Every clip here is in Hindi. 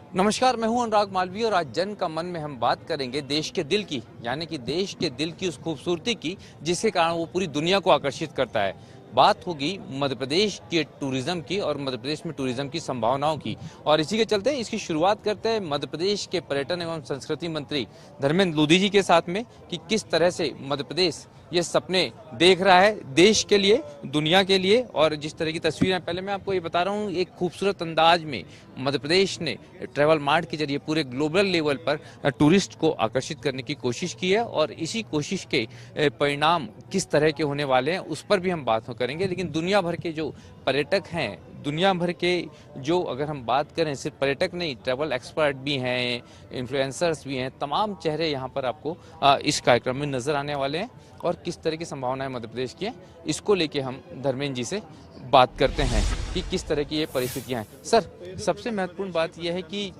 नमस्कार, मैं हूं अनुराग मालवीय और आज जन का मन में हम बात करेंगे देश के दिल की, यानी कि देश के दिल की उस खूबसूरती की जिसके कारण वो पूरी दुनिया को आकर्षित करता है। बात होगी मध्य प्रदेश के टूरिज्म की और मध्य प्रदेश में टूरिज्म की संभावनाओं की। और इसी के चलते इसकी शुरुआत करते हैं मध्य प्रदेश के पर्यटन एवं संस्कृति मंत्री धर्मेंद्र लोधी जी के साथ में कि किस तरह से मध्य प्रदेश ये सपने देख रहा है देश के लिए, दुनिया के लिए। और जिस तरह की तस्वीरें पहले मैं आपको ये बता रहा हूँ, एक खूबसूरत अंदाज में मध्य प्रदेश ने ट्रैवल मार्ट के जरिए पूरे ग्लोबल लेवल पर टूरिस्ट को आकर्षित करने की कोशिश की है। और इसी कोशिश के परिणाम किस तरह के होने वाले हैं उस पर भी हम बात करेंगे। लेकिन दुनिया भर के जो पर्यटक हैं, दुनिया भर के जो, अगर हम बात करें, सिर्फ पर्यटक नहीं, ट्रैवल एक्सपर्ट भी हैं, इन्फ्लुएंसर्स भी हैं, तमाम चेहरे यहाँ पर आपको इस कार्यक्रम में नजर आने वाले हैं। और किस तरह की संभावनाएं मध्य प्रदेश की हैं, इसको लेके हम धर्मेंद्र जी से बात करते हैं कि किस तरह की ये परिस्थितियां हैं। सर, सबसे महत्वपूर्ण बात यह है कि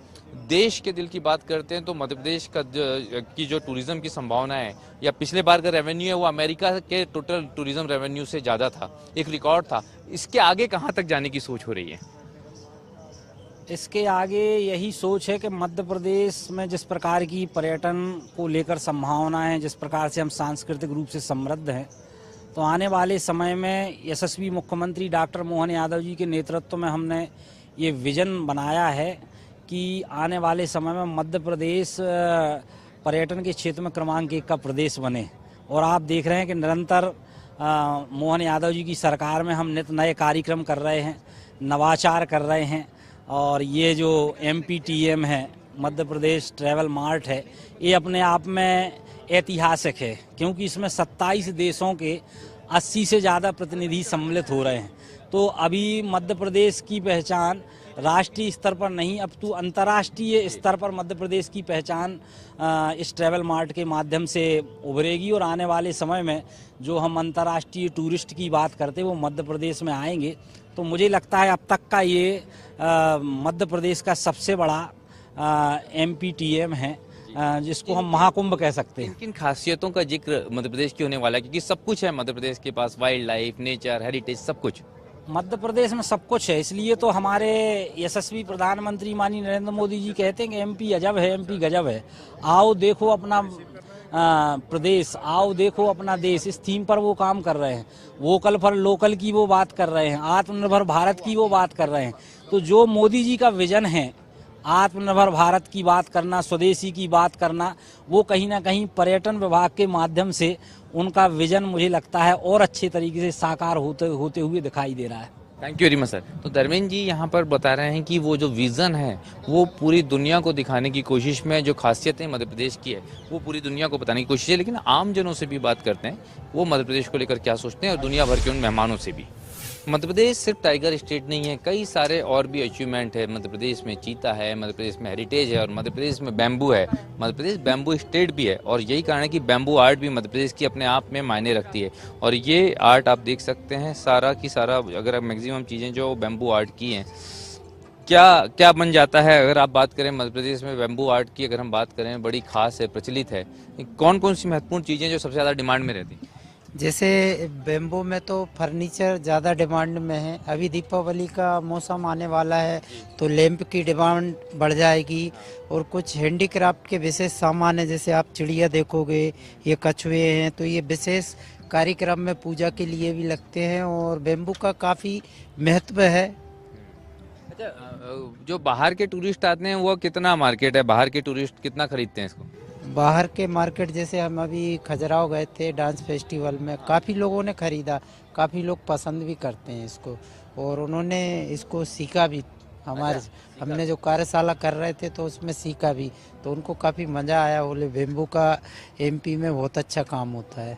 देश के दिल की बात करते हैं तो मध्य प्रदेश का की जो टूरिज्म की संभावना है, या पिछले बार का रेवेन्यू है वो अमेरिका के टोटल टूरिज्म रेवेन्यू से ज़्यादा था, एक रिकॉर्ड था। इसके आगे कहाँ तक जाने की सोच हो रही है? इसके आगे यही सोच है कि मध्य प्रदेश में जिस प्रकार की पर्यटन को लेकर संभावनाएं हैं, जिस प्रकार से हम सांस्कृतिक रूप से समृद्ध हैं, तो आने वाले समय में यशस्वी मुख्यमंत्री डॉक्टर मोहन यादव जी के नेतृत्व में हमने ये विजन बनाया है कि आने वाले समय में मध्य प्रदेश पर्यटन के क्षेत्र में क्रमांक 1 का प्रदेश बने। और आप देख रहे हैं कि निरंतर मोहन यादव जी की सरकार में हम नित नए कार्यक्रम कर रहे हैं, नवाचार कर रहे हैं। और ये जो MPTM है, मध्य प्रदेश ट्रैवल मार्ट है, ये अपने आप में ऐतिहासिक है, क्योंकि इसमें 27 देशों के 80 से ज़्यादा प्रतिनिधि सम्मिलित हो रहे हैं। तो अभी मध्य प्रदेश की पहचान राष्ट्रीय स्तर पर नहीं, अब तो अंतर्राष्ट्रीय स्तर पर मध्य प्रदेश की पहचान इस ट्रैवल मार्ट के माध्यम से उभरेगी। और आने वाले समय में जो हम अंतर्राष्ट्रीय टूरिस्ट की बात करते हैं वो मध्य प्रदेश में आएंगे। तो मुझे लगता है अब तक का ये मध्य प्रदेश का सबसे बड़ा MPTM है, जिसको हम महाकुंभ कह सकते हैं। किन खासियतों का जिक्र मध्य प्रदेश की होने वाला है, क्योंकि सब कुछ है मध्य प्रदेश के पास, वाइल्ड लाइफ, नेचर, हेरिटेज, सब कुछ मध्य प्रदेश में सब कुछ है। इसलिए तो हमारे यशस्वी प्रधानमंत्री माननीय नरेंद्र मोदी जी कहते हैं कि MP अजब है, MP गजब है। आओ देखो अपना प्रदेश, आओ देखो अपना देश, इस थीम पर वो काम कर रहे हैं। वोकल फॉर लोकल की वो बात कर रहे हैं, आत्मनिर्भर भारत की वो बात कर रहे हैं। तो जो मोदी जी का विजन है, आत्मनिर्भर भारत की बात करना, स्वदेशी की बात करना, वो कहीं ना कहीं पर्यटन विभाग के माध्यम से उनका विजन मुझे लगता है और अच्छे तरीके से साकार होते हुए दिखाई दे रहा है। Thank you very much sir. तो धर्मेंद्र जी यहाँ पर बता रहे हैं कि वो जो विज़न है वो पूरी दुनिया को दिखाने की कोशिश में, जो खासियतें मध्य प्रदेश की है वो पूरी दुनिया को बताने की कोशिश है। लेकिन आम जनों से भी बात करते हैं, वो मध्य प्रदेश को लेकर क्या सोचते हैं, और दुनिया भर के उन मेहमानों से भी। मध्य प्रदेश सिर्फ टाइगर स्टेट नहीं है, कई सारे और भी अचीवमेंट है मध्य प्रदेश में। चीता है मध्य प्रदेश में, हेरिटेज है, और मध्य प्रदेश में बैम्बू है। मध्य प्रदेश बैम्बू स्टेट भी है, और यही कारण है कि बैम्बू आर्ट भी मध्य प्रदेश की अपने आप में मायने रखती है। और ये आर्ट आप देख सकते हैं, सारा की सारा, अगर मैक्सिमम चीज़ें जो बैम्बू आर्ट की हैं, क्या क्या बन जाता है। अगर आप बात करें मध्य प्रदेश में बैम्बू आर्ट की, अगर हम बात करें, बड़ी खास है, प्रचलित है। कौन कौन सी महत्वपूर्ण चीज़ें जो सबसे ज़्यादा डिमांड में रहती हैं? जैसे बेम्बो में तो फर्नीचर ज़्यादा डिमांड में है। अभी दीपावली का मौसम आने वाला है तो लैंप की डिमांड बढ़ जाएगी। और कुछ हैंडीक्राफ्ट के विशेष सामान है, जैसे आप चिड़िया देखोगे, ये कछुए हैं, तो ये विशेष कार्यक्रम में पूजा के लिए भी लगते हैं और बेम्बू का काफ़ी महत्व है। अच्छा, जो बाहर के टूरिस्ट आते हैं वो कितना मार्केट है, बाहर के टूरिस्ट कितना खरीदते हैं इसको? बाहर के मार्केट, जैसे हम अभी खजुराहो गए थे डांस फेस्टिवल में, काफ़ी लोगों ने खरीदा, काफ़ी लोग पसंद भी करते हैं इसको और उन्होंने इसको सीखा भी। हमारे हमने जो कार्यशाला कर रहे थे तो उसमें सीखा भी, तो उनको काफ़ी मज़ा आया। बोले बेम्बू का MP में बहुत अच्छा काम होता है।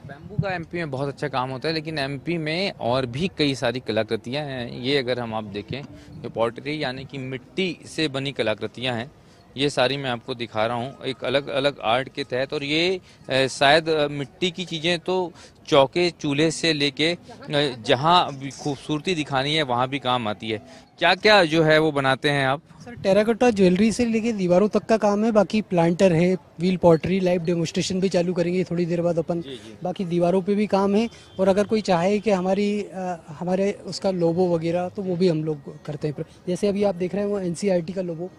बैम्बू का MP में बहुत अच्छा काम होता है, लेकिन MP में और भी कई सारी कलाकृतियां हैं। ये अगर हम आप देखें, जो पॉटरी यानी कि मिट्टी से बनी कलाकृतियां हैं, ये सारी मैं आपको दिखा रहा हूँ एक अलग अलग आर्ट के तहत। और ये शायद मिट्टी की चीज़ें तो चौके चूल्हे से लेके जहाँ भी खूबसूरती दिखानी है वहाँ भी काम आती है। क्या क्या जो है वो बनाते हैं आप? सर, टेराकोटा ज्वेलरी से लेके दीवारों तक का काम है। बाकी प्लांटर है, व्हील पॉटरी, लाइव डेमोस्ट्रेशन भी चालू करेंगे थोड़ी देर बाद अपन। बाकी दीवारों पे भी काम है। और अगर कोई चाहे कि हमारे उसका लोगो वगैरह, तो वो भी हम लोग करते हैं। जैसे अभी आप देख रहे हैं वो NCERT का लोगो,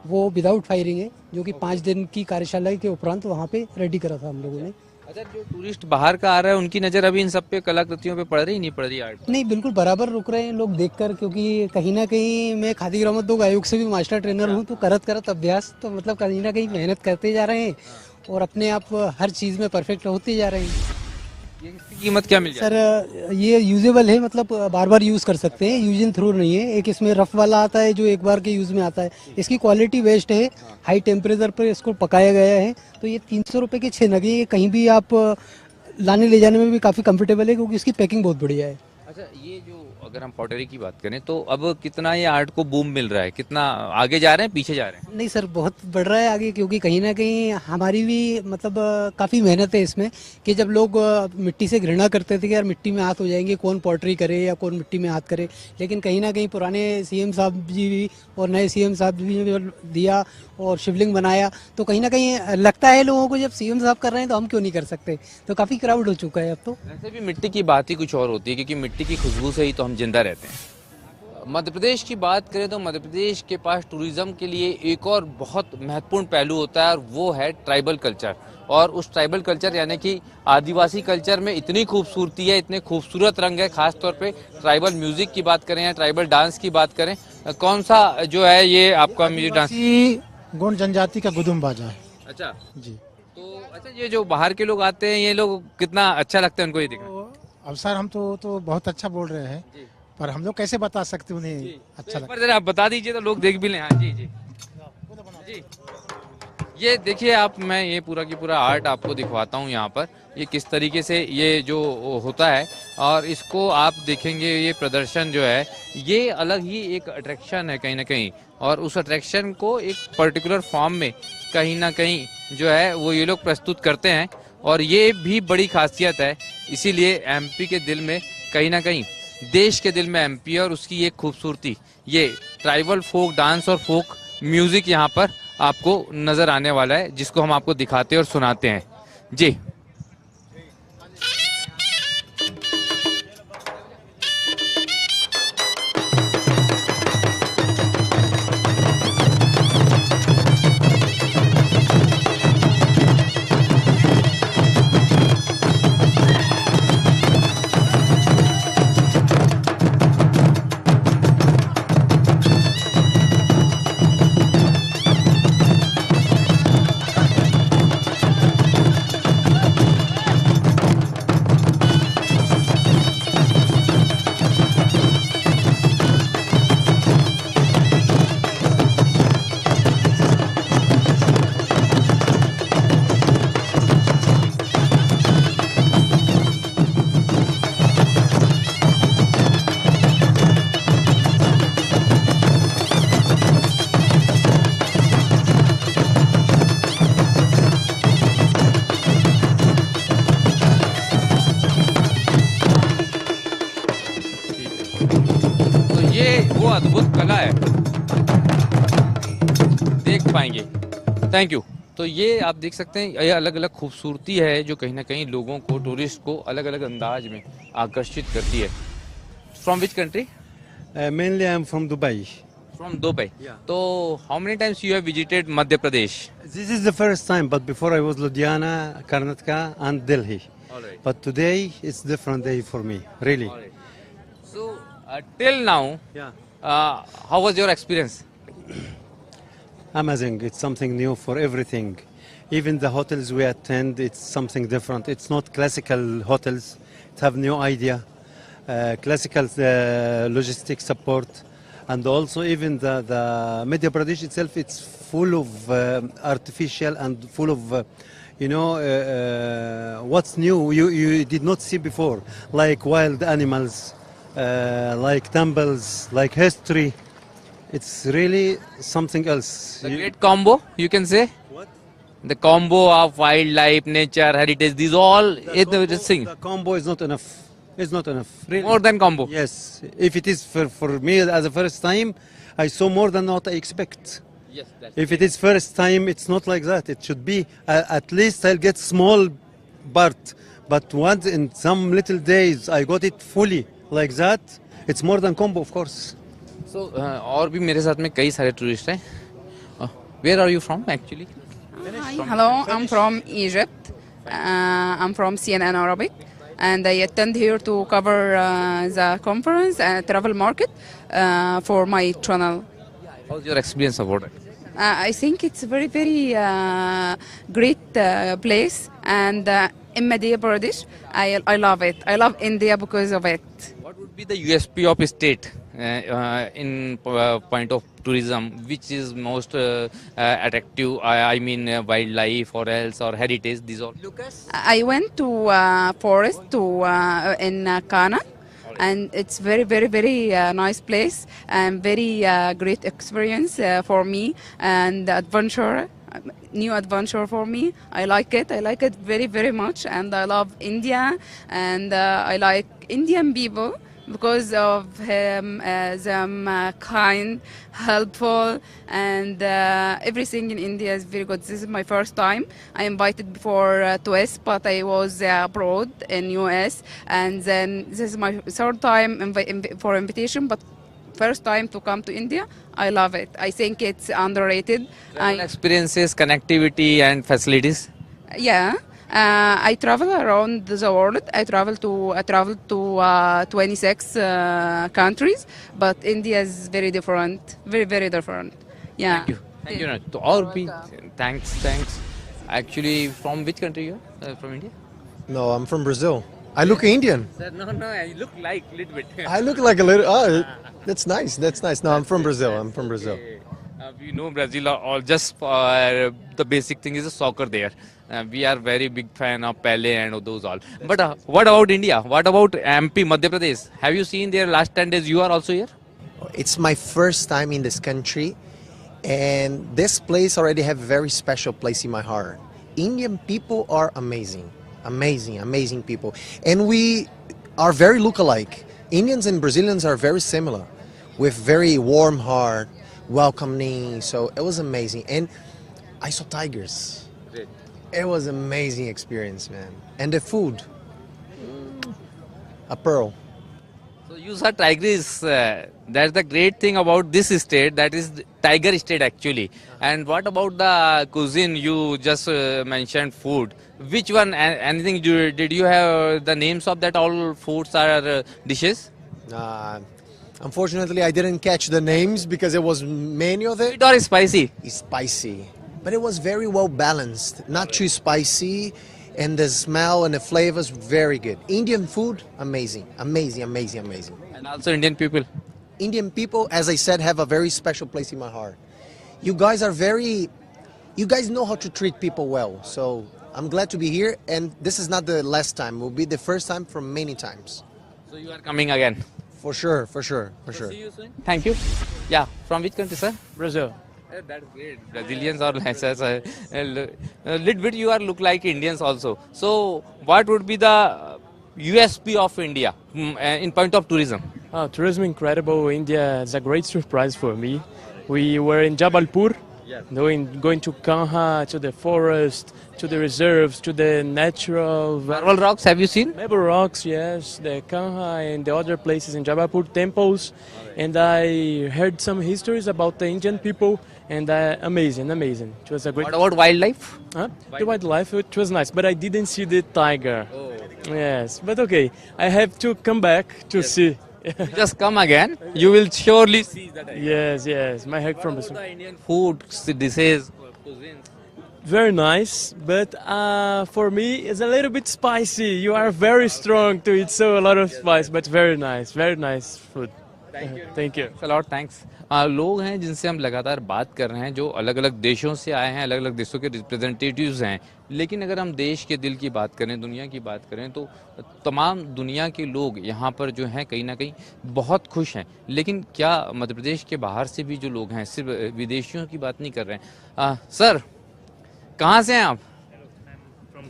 वो विदाउट फायरिंग है, जो कि 5 दिन की कार्यशाला के उपरांत वहाँ पे रेडी करा था हम लोगों ने। अच्छा, जो टूरिस्ट बाहर का आ रहा है उनकी नज़र अभी इन सब पे कलाकृतियों पे पड़ रही नहीं पड़ रही आर्ट? नहीं, बिल्कुल बराबर रुक रहे हैं लोग देखकर, क्योंकि कहीं ना कहीं मैं खादी ग्रामोद्योग आयोग से भी मास्टर ट्रेनर हूँ, तो करत अभ्यास, तो मतलब कहीं ना कहीं मेहनत करते जा रहे हैं और अपने आप हर चीज़ में परफेक्ट होते जा रहे हैं। ये इसकी कीमत क्या मिल जाएगी? सर ये यूजेबल है, मतलब बार बार यूज़ कर सकते हैं, यूज एंड थ्रो नहीं है। एक इसमें रफ वाला आता है जो एक बार के यूज़ में आता है। इसकी क्वालिटी बेस्ट है, हाई टेम्परेचर पर इसको पकाया गया है। तो ये 300 रुपये के 6 नग है। ये कहीं भी आप लाने ले जाने में भी काफ़ी कंफर्टेबल है, क्योंकि इसकी पैकिंग बहुत बढ़िया है। अच्छा, ये जो अगर हम पॉटरी की बात करें तो अब कितना ये आर्ट को बूम मिल रहा है, कितना आगे जा रहे हैं पीछे जा रहे हैं? नहीं सर, बहुत बढ़ रहा है आगे, क्योंकि कहीं ना कहीं हमारी भी मतलब काफ़ी मेहनत है इसमें, कि जब लोग मिट्टी से घृणा करते थे कि यार मिट्टी में हाथ हो जाएंगे, कौन पॉटरी करे या कौन मिट्टी में हाथ करे, लेकिन कहीं ना कहीं पुराने सीएम साहब जी भी और नए सीएम साहब जी ने दिया और शिवलिंग बनाया, तो कहीं ना कहीं लगता है लोगों को जब सीएम साहब कर रहे हैं तो हम क्यों नहीं कर सकते। तो काफ़ी क्राउड हो चुका है अब तो। वैसे भी मिट्टी की बात ही कुछ और होती है, क्योंकि मिट्टी की खुशबू से ही तो हम जिंदा रहते हैं। मध्य प्रदेश की बात करें तो मध्य प्रदेश के पास टूरिज्म के लिए एक और बहुत महत्वपूर्ण पहलू होता है, और वो है ट्राइबल कल्चर। और उस ट्राइबल कल्चर यानी कि आदिवासी कल्चर में इतनी खूबसूरती है, इतने खूबसूरत रंग है, खास तौर पे ट्राइबल म्यूजिक की बात करें या ट्राइबल डांस की बात करें। कौन सा जो है ये आपका म्यूजिक डांस? गोंड जनजाति का गुदुम बाजा है अच्छा जी। तो अच्छा, ये जो बाहर के लोग आते हैं, ये लोग कितना अच्छा लगता है उनको ये देखना? तो अब सर हम तो बहुत अच्छा बोल रहे हैं, पर हम लोग कैसे बता सकते उन्हें अच्छा तो एक लगता बार जरा आप बता दीजिए तो लोग देख भी लें। हाँ जी जी जी। ये देखिए आप, मैं ये पूरा की पूरा आर्ट आपको दिखवाता हूँ यहाँ पर, ये किस तरीके से ये जो होता है, और इसको आप देखेंगे ये प्रदर्शन जो है ये अलग ही एक अट्रैक्शन है कहीं ना कहीं, और उस अट्रैक्शन को एक पर्टिकुलर फॉर्म में कहीं ना कहीं जो है वो ये लोग प्रस्तुत करते हैं, और ये भी बड़ी खासियत है। इसीलिए एमपी के दिल में कहीं ना कहीं, देश के दिल में एमपी और उसकी ये खूबसूरती, ये ट्राइबल फोक डांस और फोक म्यूजिक यहाँ पर आपको नजर आने वाला है, जिसको हम आपको दिखाते और सुनाते हैं जी। वो अद्भुत कला है, देख पाएंगे। Thank you. तो ये आप देख सकते हैं, ये अलग अलग खूबसूरती है जो कहीं ना कहीं लोगों को, टूरिस्ट को अलग अलग अंदाज में आकर्षित करती है। From which country? Mainly I'm from Dubai. From Dubai. तो how many times you have visited Madhya Pradesh? This is the first time, but before I was Ludhiana, Karnataka and Delhi. Alright. But today it's different day for me, really. So till now, Yeah. how was your experience? Amazing. It's something new for everything. Even the hotels we attend, it's something different. It's not classical hotels. It have new idea, classical logistic support, and also even the Madhya Pradesh itself. It's full of artificial and full of what's new you did not see before, like wild animals, like temples, like history. It's really something else. The great combo, you can say. What? The combo of wildlife, nature, heritage, these all this thing. The combo is not enough. It's not enough. Really. More than combo. Yes. If it is for me as a first time, I saw more than what I expect. Yes, that's If it is first time, it's not like that. It should be at least I'll get small part. But once in some little days, I got it fully like that. It's more than combo, of course. So, और भी मेरे साथ में कई सारे टूरिस्ट हैं। Where are you from actually? Hi, hello, I'm from Egypt. I'm from CNN Arabic, and I attend here to cover the conference and travel market for my channel. How's your experience about it? I think it's a very, very great place, and in Madhya Pradesh, I love it. I love India because of it. What would be the USP of a state in point of tourism? Which is most attractive? I mean, wildlife or else or heritage. These all. I went to forest in Kana, and it's very, very, very nice place and very great experience for me and adventure. New adventure for me. I like it. I like it very, very much, and I love India, and I like Indian people because of him, them kind, helpful, and everything in India is very good. This is my first time. I invited before to US, but I was abroad in US, and then this is my third time for invitation, but first time to come to India. I love it. I think it's underrated. Experiences, connectivity, and facilities. Yeah. I travel around the world. I travel to 26 countries, but India is very different, very, very different. Yeah. Thank you. Thank you. To all be thanks. Actually, from which country you are? From India? No, I'm from Brazil. I look Indian. Sir, no, you look like a little bit. I look like a little. Oh, that's nice. That's nice. No, I'm from Brazil. I'm from Brazil. We know Brazil all just for the basic thing is the soccer there. We are very big fan of Pele and those all. But what about India? What about MP, Madhya Pradesh? Have you seen there last 10 days? You are also here? It's my first time in this country, and this place already have a very special place in my heart. Indian people are amazing, amazing people, and we are very look-alike. Indians and Brazilians are very similar, with very warm heart, welcoming. So it was amazing, and I saw tigers. Great. It was amazing experience, man. And the food, a pearl. So you saw tigers. That's the great thing about this state. That is tiger state actually. And what about the cuisine? You just mentioned food. Which one? Anything? Did you have the names of that all foods or dishes? Unfortunately, I didn't catch the names because it was many of it. Sweet or spicy? It's spicy, but it was very well balanced. Not too spicy, and the smell and the flavors very good. Indian food, amazing. And also Indian people. Indian people, as I said, have a very special place in my heart. You guys know how to treat people well. So I'm glad to be here, and this is not the last time. It will be the first time from many times. So you are coming again. For sure. See you soon. Thank you. Yeah, from which country, sir? Brazil. That's great. Brazilians are nice. A little bit you are look like Indians also. So what would be the USP of India in point of tourism? Tourism incredible. India is a great surprise for me. We were in Jabalpur, going to Kanha, to the forest, to the reserves, to the natural. Marble rocks, have you seen? Marble rocks, yes. The Kanha and the other places in Jabalpur, temples. And I heard some histories about the Indian people, and amazing. It was a great. What about wildlife? The wildlife, it was nice, but I didn't see the tiger. Oh. Yes, but okay. I have to come back to see. Just come again. You will surely see that. Yes. My hack from The Indian food, dishes, cuisines. Very nice, but for me it's a little bit spicy. You are very strong to eat, so a lot of spice, but very nice food. Thank you. A lot, thanks. लोग हैं जिनसे हम लगातार बात कर रहे हैं जो अलग अलग देशों से आए हैं, अलग अलग देशों के रिप्रेजेंटेटिव्स हैं, लेकिन अगर हम देश के दिल की बात करें, दुनिया की बात करें तो तमाम दुनिया के लोग यहाँ पर जो हैं कहीं ना कहीं बहुत खुश हैं। लेकिन क्या मध्य प्रदेश के बाहर से भी जो लोग हैं, सिर्फ विदेशियों की बात नहीं कर रहे हैं। सर, कहाँ से हैं आप?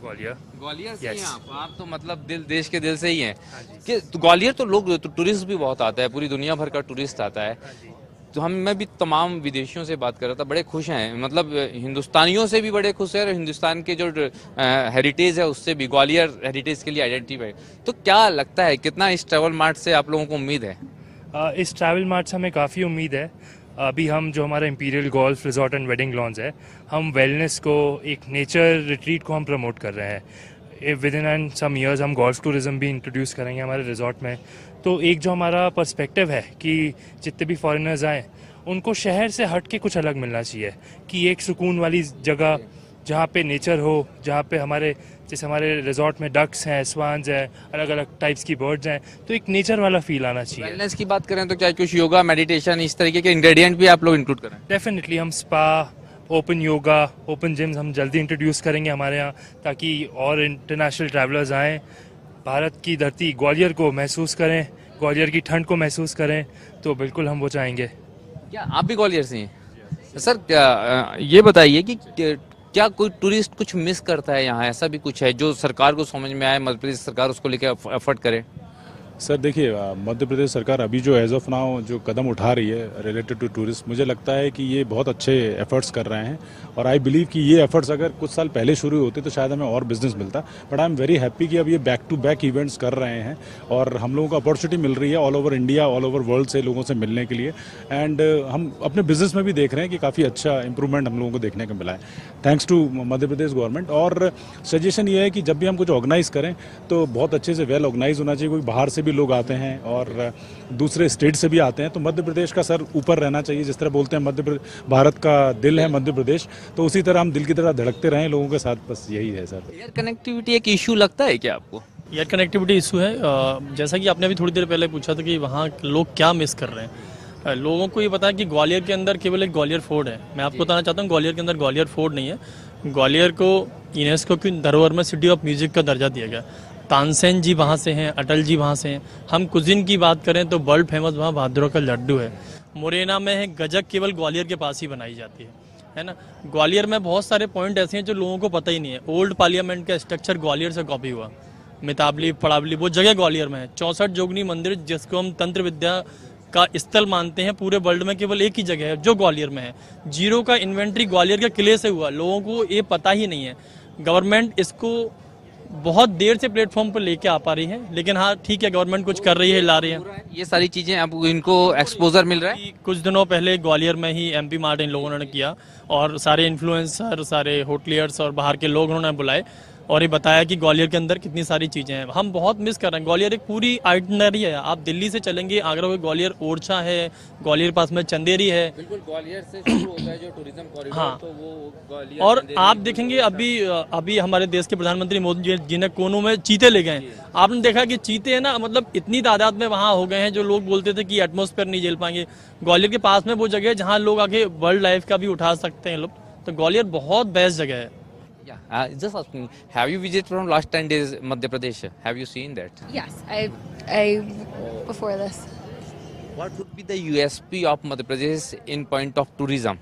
ग्वालियर से हैं आप तो मतलब देश के दिल से ही हैं कि ग्वालियर तो लोग टूरिस्ट भी बहुत आता है, पूरी दुनिया भर का टूरिस्ट आता है। तो मैं भी तमाम विदेशियों से बात कर रहा था, बड़े खुश हैं, मतलब हिंदुस्तानियों से भी बड़े खुश हैं और हिंदुस्तान के जो हेरिटेज है उससे भी, ग्वालियर हेरिटेज के लिए आइडेंटिफाई। तो क्या लगता है कितना इस ट्रैवल मार्ट से आप लोगों को उम्मीद है? इस ट्रैवल मार्ट से हमें काफ़ी उम्मीद है। अभी हम जो हमारा imperial golf resort and wedding lawns है, हम वेलनेस को, एक नेचर रिट्रीट को हम प्रमोट कर रहे हैं। विद इन सम ईयर्स हम गोल्फ टूरिज्म भी इंट्रोड्यूस करेंगे हमारे रिजॉर्ट में। तो एक जो हमारा पर्सपेक्टिव है कि जितने भी फॉरेनर्स आए उनको शहर से हट के कुछ अलग मिलना चाहिए, कि एक सुकून वाली जगह जहाँ पे नेचर हो, जहाँ पे हमारे जैसे हमारे रिजॉर्ट में डक्स हैं, स्वान्स हैं, अलग अलग टाइप्स की बर्ड्स हैं, तो एक नेचर वाला फील आना चाहिए। वेलनेस की बात करें तो क्या कुछ योगा, मेडिटेशन, इस तरीके के इंग्रेडिएंट भी आप लोग इंक्लूड करें? डेफिनेटली हम spa, open yoga, open gyms हम जल्दी इंट्रोड्यूस करेंगे हमारे यहाँ, ताकि और इंटरनेशनल ट्रैवलर्स आएँ, भारत की धरती ग्वालियर को महसूस करें, ग्वालियर की ठंड को महसूस करें। तो बिल्कुल हम वो चाहेंगे। क्या आप भी ग्वालियर से हैं? सर ये बताइए कि क्या कोई टूरिस्ट कुछ मिस करता है यहाँ, ऐसा भी कुछ है जो सरकार को समझ में आए, मध्य प्रदेश सरकार उसको लेकर एफर्ट करे? सर देखिए, मध्य प्रदेश सरकार अभी जो एज ऑफ नाउ जो कदम उठा रही है रिलेटेड टू टूरिस्ट, मुझे लगता है कि ये बहुत अच्छे एफर्ट्स कर रहे हैं। और आई बिलीव कि ये एफर्ट्स अगर कुछ साल पहले शुरू होते तो शायद हमें और बिजनेस मिलता। But I am very happy कि अब ये बैक टू बैक इवेंट्स कर रहे हैं और हम लोगों को अपॉर्चुनिटी मिल रही है all over India, all over world से लोगों से मिलने के लिए। एंड हम अपने बिजनेस में भी देख रहे हैं कि काफ़ी अच्छा इंप्रूवमेंट हम लोगों को देखने को मिला है, thanks to Madhya Pradesh government. और सजेशन ये है कि जब भी हम कुछ ऑर्गेनाइज करें तो बहुत अच्छे से वेल ऑर्गेनाइज होना चाहिए, क्योंकि बाहर से भी लोग आते हैं और दूसरे स्टेट से भी आते हैं। तो मध्य प्रदेश का सर ऊपर रहना चाहिए, जिस तरह बोलते हैं भारत का दिल है मध्य प्रदेश, तो उसी तरह हम दिल की तरह धड़कते रहें लोगों के साथ, बस यही है सर। एयर कनेक्टिविटी एक इशू लगता है क्या आपको? एयर कनेक्टिविटी इशू है। जैसा कि आपने अभी थोड़ी देर पहले पूछा था कि वहाँ लोग क्या मिस कर रहे हैं। लोगों को ये पता है कि ग्वालियर के अंदर केवल एक ग्वालियर फोर्ट है। मैं आपको बताना चाहता हूँ ग्वालियर के अंदर ग्वालियर फोर्ट नहीं है। ग्वालियर को यूनेस्को की धरोहर में सिटी ऑफ म्यूजिक का दर्जा दिया गया। तानसेन जी वहाँ से हैं, अटल जी वहाँ से हैं। हम कुजिन की बात करें तो वर्ल्ड फेमस वहाँ भादरों का लड्डू है। मुरैना में है गजक, केवल ग्वालियर के पास ही बनाई जाती है ना। ग्वालियर में बहुत सारे पॉइंट ऐसे हैं जो लोगों को पता ही नहीं है। ओल्ड पार्लियामेंट का स्ट्रक्चर ग्वालियर से कॉपी हुआ, मिताबली पड़ावली वो जगह ग्वालियर में है। 64 जोगनी मंदिर जिसको हम तंत्र विद्या का स्थल मानते हैं पूरे वर्ल्ड में, केवल एक ही जगह है जो ग्वालियर में है। जीरो का इन्वेंट्री ग्वालियर के किले से हुआ, लोगों को ये पता ही नहीं है। गवर्नमेंट इसको बहुत देर से प्लेटफॉर्म पर लेके आ पा रही है, लेकिन हाँ ठीक है, गवर्नमेंट कुछ कर रही है, ला रही है। ये सारी चीजें अब इनको एक्सपोजर मिल रहा है। कुछ दिनों पहले ग्वालियर में ही MP मार्ट इन लोगों ने किया और सारे इन्फ्लुएंसर, सारे होटलियर्स और बाहर के लोग उन्होंने बुलाए और ये बताया कि ग्वालियर के अंदर कितनी सारी चीज़ें हैं। हम बहुत मिस कर रहे हैं। ग्वालियर एक पूरी आइटनरी है। आप दिल्ली से चलेंगे आगरा में ग्वालियर ओरछा है, ग्वालियर पास में चंदेरी है। बिल्कुल ग्वालियर से शुरू होता है जो टूरिज्म कॉरिडोर। हाँ, तो वो ग्वालियर, और आप देखेंगे अभी हमारे देश के प्रधानमंत्री मोदी जी ने कोनों में चीते ले गए। आपने देखा कि चीते है ना, मतलब इतनी तादाद में वहाँ हो गए हैं जो लोग बोलते थे कि एटमॉस्फेयर नहीं झेल पाएंगे। ग्वालियर के पास में वो जगह है जहाँ लोग आके वर्ल्ड लाइफ का भी उठा सकते हैं लोग। तो ग्वालियर बहुत बेस्ट जगह है। Yeah, just asking, have you visited from last 10 days Madhya Pradesh? Have you seen that? Yes, I before this. What would be the USP of Madhya Pradesh in point of tourism?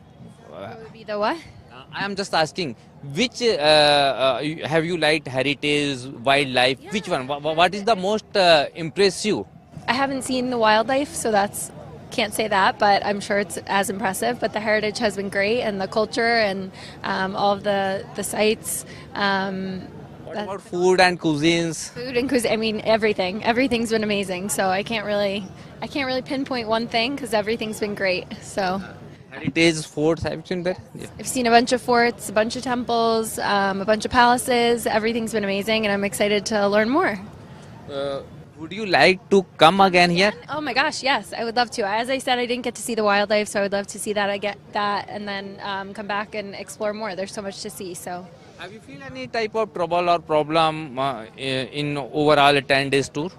What would be the what? I am just asking, which have you liked heritage, wildlife? Yeah. Which one? What is the most impressive? I haven't seen the wildlife, so that's can't say that, but I'm sure it's as impressive. But the heritage has been great, and the culture and all of the sites. What about food and cuisines? Food and cuisine. I mean, everything. Everything's been amazing. So I can't really pinpoint one thing because everything's been great. So. Heritage forts, have you seen that? Yeah. I've seen a bunch of forts, a bunch of temples, a bunch of palaces. Everything's been amazing, and I'm excited to learn more. Would you like to come again here? Oh my gosh, yes, I would love to. As I said, I didn't get to see the wildlife, so I would love to see that. I get that, and then come back and explore more. There's so much to see. So. Have you feel any type of trouble or problem in overall a 10 days tour?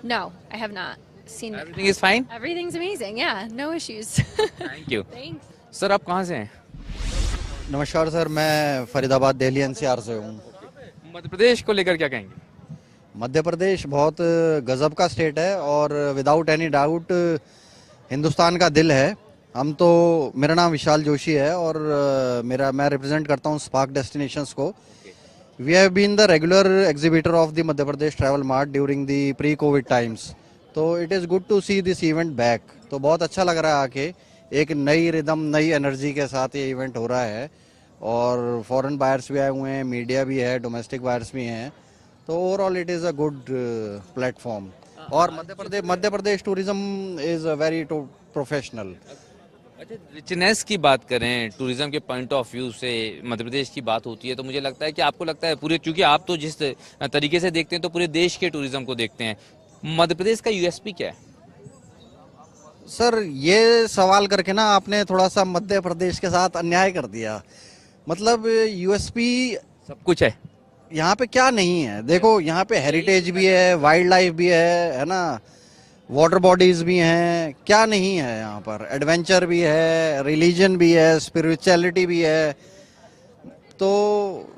No, I have not seen. Everything is fine? Everything's amazing. Yeah, no issues. Thank you. Thanks. Sir आप कहाँ से हैं? नमस्कार सर, मैं फरीदाबाद दिल्ली NCR से हूँ। मध्य प्रदेश को लेकर क्या कहेंगे? मध्य प्रदेश बहुत गजब का स्टेट है और विदाउट एनी डाउट हिंदुस्तान का दिल है। हम तो, मेरा नाम विशाल जोशी है और मैं रिप्रेजेंट करता हूँ स्पार्क डेस्टिनेशंस को। We have been the regular exhibitor of the Madhya Pradesh travel mart during the pre covid times. तो it is good to see this event back. तो बहुत अच्छा लग रहा है आके, एक नई रिदम, नई एनर्जी के साथ ये इवेंट हो रहा है और फॉरेन बायर्स भी आए हुए हैं, मीडिया भी है, डोमेस्टिक बायर्स भी हैं। तो overall it is a good platform और Madhya Pradesh tourism is very professional. अच्छा, रिचनेस की बात करें, टूरिज्म के पॉइंट ऑफ व्यू से मध्य प्रदेश की बात होती है तो मुझे लगता है कि आपको लगता है पूरे, क्योंकि आप तो जिस तरीके से देखते हैं तो पूरे देश के टूरिज्म को देखते हैं, मध्य प्रदेश का यूएसपी क्या है? सर ये सवाल करके ना आपने थोड़ा सा मध्य प्रदेश के साथ अन्याय कर दिया। मतलब यूएसपी सब कुछ है यहाँ पे, क्या नहीं है? देखो यहाँ पे हेरिटेज भी है, वाइल्ड लाइफ भी है ना, वाटर बॉडीज भी हैं, क्या नहीं है यहाँ पर? एडवेंचर भी है, रिलीजन भी है, स्पिरिचुअलिटी भी है। तो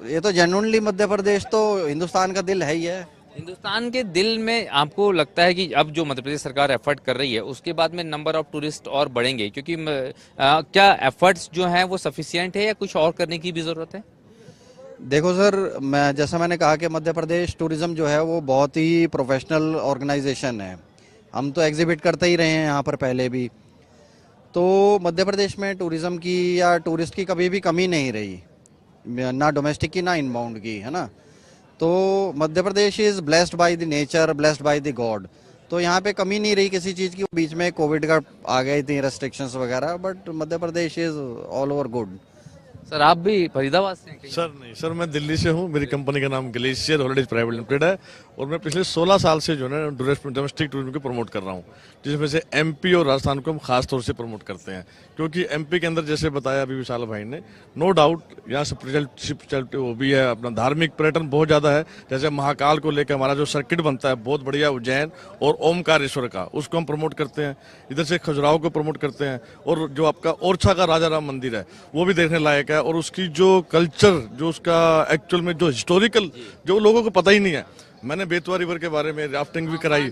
ये तो जेन्युइनली मध्य प्रदेश तो हिंदुस्तान का दिल है ही है। हिंदुस्तान के दिल में आपको लगता है कि अब जो मध्य प्रदेश सरकार एफर्ट कर रही है उसके बाद में नंबर ऑफ टूरिस्ट और बढ़ेंगे, क्योंकि क्या एफर्ट्स जो हैं वो सफिशिएंट है या कुछ और करने की भी जरूरत है? देखो सर, मैंने कहा कि मध्य प्रदेश टूरिज्म जो है वो बहुत ही प्रोफेशनल ऑर्गेनाइजेशन है। हम तो एग्जिबिट करते ही रहे हैं यहाँ पर पहले भी। तो मध्य प्रदेश में टूरिज्म की या टूरिस्ट की कभी भी कमी नहीं रही, ना डोमेस्टिक की ना इनबाउंड की, है ना। तो Madhya Pradesh is blessed by the nature, blessed by the God. तो यहाँ पे कमी नहीं रही किसी चीज़ की। बीच में कोविड का आ गई थी रेस्ट्रिक्शंस वगैरह, but Madhya Pradesh is all over good. Sir आप भी फरीदाबाद से हैं? सर नहीं सर, मैं दिल्ली से हूँ। मेरी कंपनी का नाम ग्लेशियर हॉलिडेज प्राइवेट लिमिटेड है और मैं पिछले 16 साल से जो है डोमेस्टिक टूरिज्म को प्रमोट कर रहा हूँ, जिसमें से एमपी और राजस्थान को हम खास तौर से प्रमोट करते हैं। क्योंकि एमपी के अंदर जैसे बताया अभी विशाल भाई ने, नो डाउट यहाँ से वो भी है, अपना धार्मिक पर्यटन बहुत ज़्यादा है। जैसे महाकाल को लेकर हमारा जो सर्किट बनता है बहुत बढ़िया, उज्जैन और ओमकारेश्वर का, उसको हम प्रमोट करते हैं। इधर से खजुराहो को प्रमोट करते हैं और जो आपका ओरछा का राजा राम मंदिर है वो भी देखने लायक है। और उसकी जो कल्चर, जो उसका एक्चुअल में जो हिस्टोरिकल, जो लोगों को पता ही नहीं है। मैंने बेतवा रिवर के बारे में राफ्टिंग भी कराई,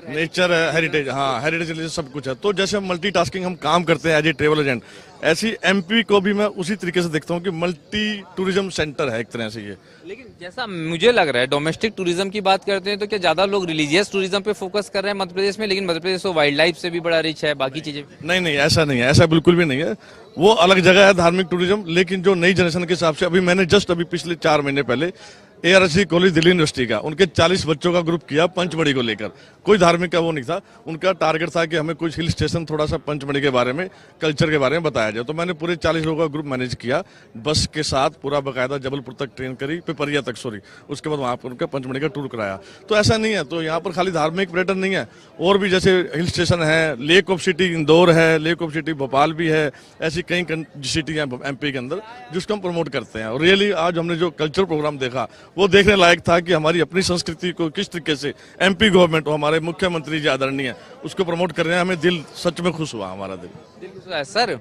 नेचर है, हेरिटेज, हाँ हेरिटेज सब कुछ है। तो जैसे हम मल्टीटास्किंग हम काम करते हैं एज ए ट्रेवल एजेंट, ऐसी एमपी को भी मैं उसी तरीके से देखता हूँ कि मल्टी टूरिज्म सेंटर है एक तरह से ये। लेकिन जैसा मुझे लग रहा है, डोमेस्टिक टूरिज्म की बात करते हैं तो क्या ज्यादा लोग रिलीजियस टूरिज्म पे फोकस कर रहे हैं मध्य प्रदेश में, लेकिन मध्य प्रदेश तो वाइल्ड लाइफ से भी बड़ा रिच है, बाकी चीजें? नहीं, ऐसा नहीं है, ऐसा बिल्कुल भी नहीं है। वो अलग जगह है धार्मिक टूरिज्म, लेकिन जो नई जनरेशन के हिसाब से, अभी मैंने जस्ट अभी पिछले 4 महीने पहले ARC कॉलेज दिल्ली यूनिवर्सिटी का, उनके 40 बच्चों का ग्रुप किया पंचमढ़ी को लेकर। कोई धार्मिक का वो नहीं था, उनका टारगेट था कि हमें कुछ हिल स्टेशन थोड़ा सा पंचमढ़ी के बारे में, कल्चर के बारे में बताया जाए। तो मैंने पूरे 40 लोगों का ग्रुप मैनेज किया, बस के साथ पूरा बाकायदा जबलपुर तक ट्रेन करी, पिपरिया तक, सॉरी, उसके बाद वहाँ पर उनका पंचमढ़ी का टूर कराया। तो ऐसा नहीं है, तो यहाँ पर खाली धार्मिक पर्यटन नहीं है, और भी जैसे हिल स्टेशन है, लेक ऑफ सिटी इंदौर है, लेक ऑफ सिटी भोपाल भी है, ऐसी कई सिटी है MP के अंदर जिसको हम प्रमोट करते हैं। और रियली आज हमने जो कल्चर प्रोग्राम देखा वो देखने लायक था कि हमारी अपनी संस्कृति को किस तरीके से MP गवर्नमेंट और हमारे मुख्यमंत्री जी आदरणीय उसको प्रमोट कर रहे हैं। हमें दिल सच में खुश हुआ, हमारा दिल खुश हुआ है। सर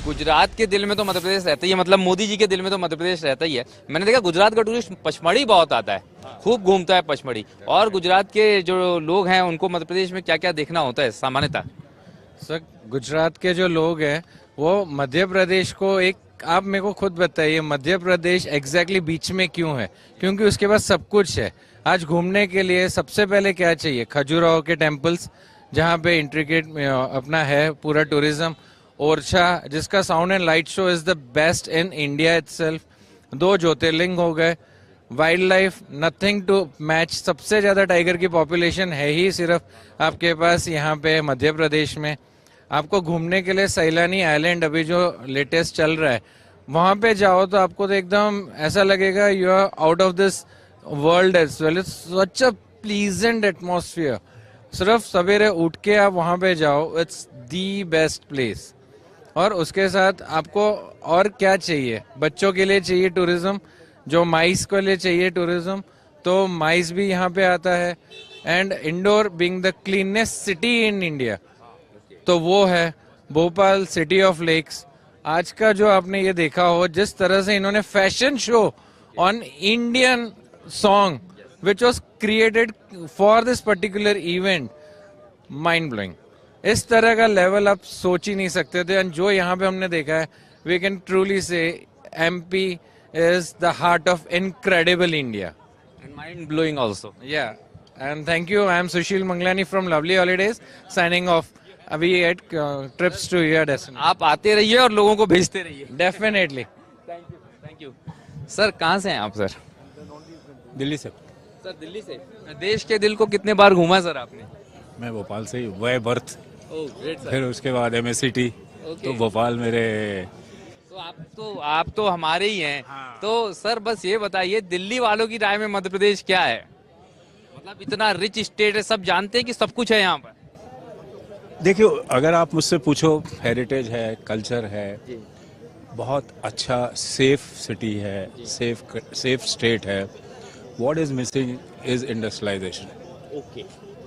गुजरात के दिल में तो मध्य प्रदेश रहता ही है, मतलब मोदी जी के दिल में तो मध्य प्रदेश रहता ही है। मैंने देखा गुजरात का टूरिस्ट पचमढ़ी बहुत आता है, खूब घूमता है पचमढ़ी, और गुजरात के जो लोग हैं उनको मध्य प्रदेश में क्या क्या देखना होता है सामान्यतः? सर गुजरात के जो लोग हैं वो मध्य प्रदेश को एक, आप मेरे को खुद बताइए मध्य प्रदेश एग्जैक्टली बीच में क्यों है? क्योंकि उसके पास सब कुछ है। आज घूमने के लिए सबसे पहले क्या चाहिए? खजुराहो के टेम्पल्स जहाँ पे इंट्रिकेट अपना है पूरा टूरिज्म, ओरछा जिसका sound and light show is the best in India itself, 2 jyotirlinga हो गए, wildlife nothing to match. सबसे ज्यादा टाइगर की पॉपुलेशन है ही सिर्फ आपके पास यहाँ पे मध्य प्रदेश में। आपको घूमने के लिए सैलानी आइलैंड अभी जो लेटेस्ट चल रहा है, वहां पे जाओ तो आपको तो एकदम ऐसा लगेगा you are out of this world as well. It's such a pleasant atmosphere. सिर्फ सवेरे उठ के आप वहां पे जाओ, इट्स दी बेस्ट प्लेस। और उसके साथ आपको और क्या चाहिए? बच्चों के लिए चाहिए टूरिज्म, जो माइस के लिए चाहिए टूरिज्म, तो माइस भी यहाँ पे आता है। And indoor being the cleanest city in India, तो वो है भोपाल, सिटी ऑफ लेक्स। आज का जो आपने ये देखा हो, जिस तरह से इन्होंने fashion show on Indian song which was created for this particular event, mind blowing. इस तरह का लेवल आप सोच ही नहीं सकते थे। एंड जो यहाँ पे हमने देखा है, वी कैन ट्रूली से MP is the heart of incredible India. And mind blowing also. Yeah. And thank you. I am Sushil Manglani from Lovely Holidays, signing off. अभी at trips to your destination. आप आते रहिए और लोगों को भेजते रहिए। डेफिनेटली। Thank you. सर कहाँ से हैं आप? सर दिल्ली से। सर दिल्ली से। देश के दिल को कितने बार घूमा सर आपने? मैं भोपाल से ही, by birth, oh great sir. फिर उसके बाद MSCT, तो भोपाल मेरे तो आप तो हमारे ही हैं। तो सर बस ये बताइए, दिल्ली वालों की राय में मध्य प्रदेश क्या है? मतलब इतना रिच स्टेट है, सब जानते हैं कि सब कुछ है यहाँ पर। देखिए, अगर आप मुझसे पूछो, हेरिटेज है, कल्चर है, बहुत अच्छा सेफ सिटी है, सेफ स्टेट है। What is missing is industrialisation. Okay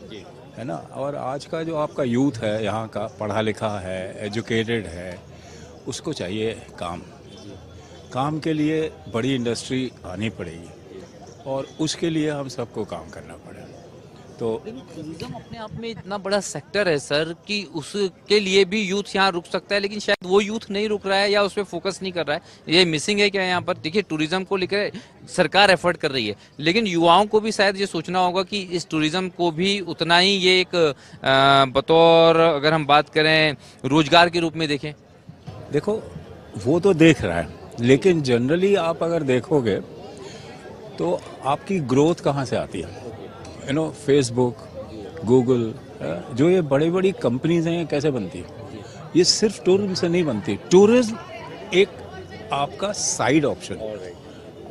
जी, है ना। और आज का जो आपका यूथ है यहाँ का, पढ़ा लिखा है, एजुकेटेड है, उसको चाहिए काम के लिए बड़ी इंडस्ट्री आनी पड़ेगी और उसके लिए हम सबको काम करना पड़ेगा। तो टूरिज्म अपने आप में इतना बड़ा सेक्टर है सर कि उसके लिए भी यूथ यहाँ रुक सकता है, लेकिन शायद वो यूथ नहीं रुक रहा है या उस पर फोकस नहीं कर रहा है। ये मिसिंग है क्या यहाँ पर? देखिए, टूरिज्म को लेकर सरकार एफर्ट कर रही है, लेकिन युवाओं को भी शायद ये सोचना होगा कि इस टूरिज्म को भी उतना ही ये एक बतौर, अगर हम बात करें, रोजगार के रूप में देखें। देखो, वो तो देख रहा है, लेकिन जनरली आप अगर देखोगे तो आपकी ग्रोथ कहाँ से आती है? फेसबुक, गूगल, जो ये बड़ी बड़ी कंपनीज हैं, ये कैसे बनती है? ये सिर्फ टूरिज्म से नहीं बनती। टूरिज्म एक आपका साइड ऑप्शन।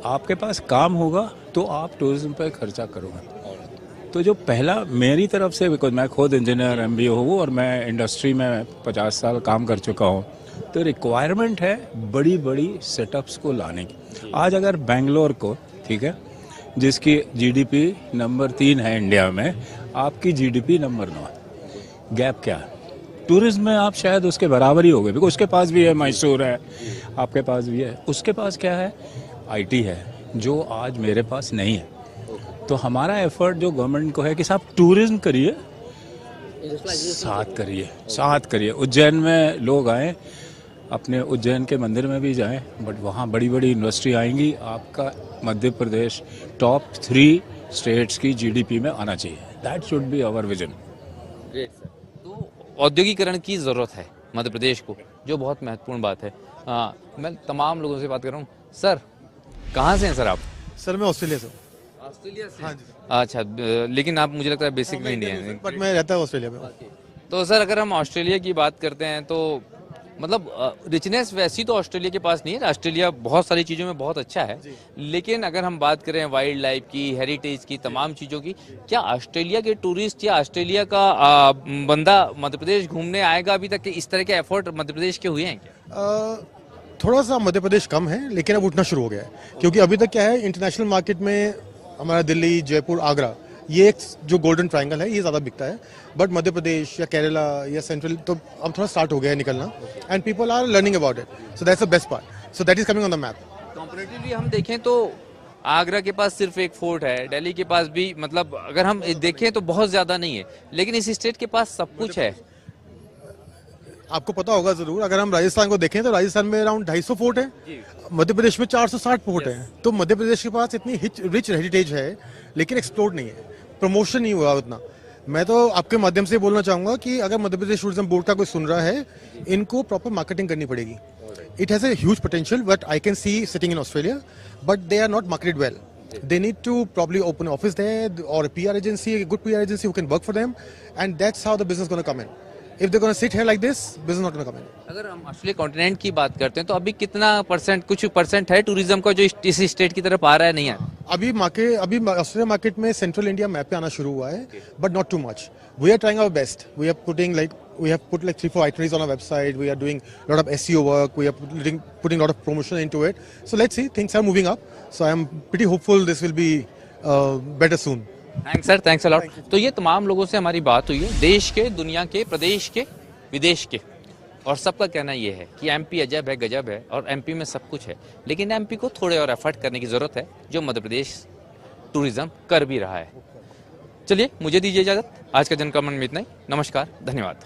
आपके पास काम होगा तो आप टूरिज्म पे खर्चा करोगे। तो जो पहला मेरी तरफ से, बिकॉज मैं खुद इंजीनियर MBA हूँ और मैं इंडस्ट्री में 50 साल काम कर चुका हूँ, तो रिक्वायरमेंट है बड़ी बड़ी सेटअप्स को लाने की। आज अगर बेंगलोर को, ठीक है, जिसकी GDP नंबर 3 है इंडिया में, आपकी GDP नंबर 9 है, गैप क्या है? टूरिज्म में आप शायद उसके बराबर ही हो गए, बिकॉज उसके पास भी है, मैसूर है, आपके पास भी है, उसके पास क्या है? IT है, जो आज मेरे पास नहीं है। तो हमारा एफर्ट जो गवर्नमेंट को है कि साहब टूरिज्म करिए, साथ करिए। उज्जैन में लोग आए, अपने उज्जैन के मंदिर में भी जाएं, बट वहाँ बड़ी बड़ी इंडस्ट्री आएंगी। आपका मध्य प्रदेश टॉप 3 स्टेट्स की GDP में आना चाहिए। That should be our vision. Great sir. तो औद्योगिकरण की ज़रूरत है मध्य प्रदेश को, जो बहुत महत्वपूर्ण बात है। मैं तमाम लोगों से बात कर रहा हूँ। सर, कहाँ से हैं सर आप? सर, मैं ऑस्ट्रेलिया से हूँ। ऑस्ट्रेलिया से? हाँ जी। अच्छा, लेकिन आप, मुझे लगता है बेसिक में इंडियन हैं। बट मैं रहता हूँ ऑस्ट्रेलिया में। तो सर, अगर हम ऑस्ट्रेलिया की बात करते हैं तो मतलब रिचनेस वैसी तो ऑस्ट्रेलिया के पास नहीं है। ऑस्ट्रेलिया बहुत सारी चीज़ों में बहुत अच्छा है, लेकिन अगर हम बात करें वाइल्ड लाइफ की, हेरिटेज की, तमाम चीज़ों की, क्या ऑस्ट्रेलिया के टूरिस्ट या ऑस्ट्रेलिया का बंदा मध्य प्रदेश घूमने आएगा? अभी तक इस तरह के एफर्ट मध्य प्रदेश के हुए हैं क्या? थोड़ा सा मध्य प्रदेश कम है, लेकिन अब उठना शुरू हो गया है। क्योंकि अभी तक क्या है, इंटरनेशनल मार्केट में हमारा दिल्ली, जयपुर, आगरा, ये एक जो गोल्डन ट्रायंगल है, ये ज़्यादा बिकता है। बट मध्य प्रदेश या केरला या सेंट्रल तो अब थोड़ा स्टार्ट हो गया है निकलना, and people are learning about it. So that's the best part. So that is coming on the map. Comparatively हम देखें तो आगरा के पास सिर्फ एक फोर्ट है, दिल्ली के पास भी, मतलब अगर हम देखें तो बहुत ज़्यादा नहीं है, लेकिन इस स्टेट के पास सब कुछ है। आपको पता होगा जरूर, अगर हम राजस्थान को देखें तो राजस्थान में अराउंड 250 फोर्ट है, मध्य प्रदेश में 460 फोर्ट है। तो मध्य प्रदेश के पास इतनी रिच हेरिटेज है, लेकिन एक्सप्लोर नहीं है, प्रमोशन नहीं हुआ उतना। मैं तो आपके माध्यम से बोलना चाहूंगा कि अगर मध्य प्रदेश टूरिज्म बोर्ड का कोई सुन रहा है, इनको प्रॉपर मार्केटिंग करनी पड़ेगी। It has a huge potential, but I can see sitting in Australia, but they are not marketed well. They need to probably open an office there or a PR agency, a good PR agency who can work for them, and that's how the business is going to come in. If they're going to sit here like this, business is not going to come in. अगर हम ऑस्ट्रेलिया कॉन्टिनेंट की बात करते हैं तो अभी कितना परसेंट, कुछ परसेंट है टूरिज्म का जो इस स्टेट की तरफ आ रहा है, नहीं है? अभी ऑस्ट्रेलिया मार्केट में सेंट्रल इंडिया मैप पे आना शुरू हुआ है, but not too much. We are trying our best. We have put like 3-4 itineraries on our website. We are doing a lot of SEO work. We are putting a lot of promotion into it. So let's see, things are moving up. So I am pretty hopeful this will be better soon. Thanks sir, thanks a lot. तो ये तमाम लोगों से हमारी बात हुई है, देश के, दुनिया के, प्रदेश के, विदेश के, और सबका कहना ये है कि एमपी अजब है, गजब है, और एमपी में सब कुछ है, लेकिन एमपी को थोड़े और एफर्ट करने की ज़रूरत है, जो मध्य प्रदेश टूरिज्म कर भी रहा है. चलिए, मुझे दीजिए इजाज़त. आज का जनकमन में इतना ही. नमस्कार, धन्यवाद.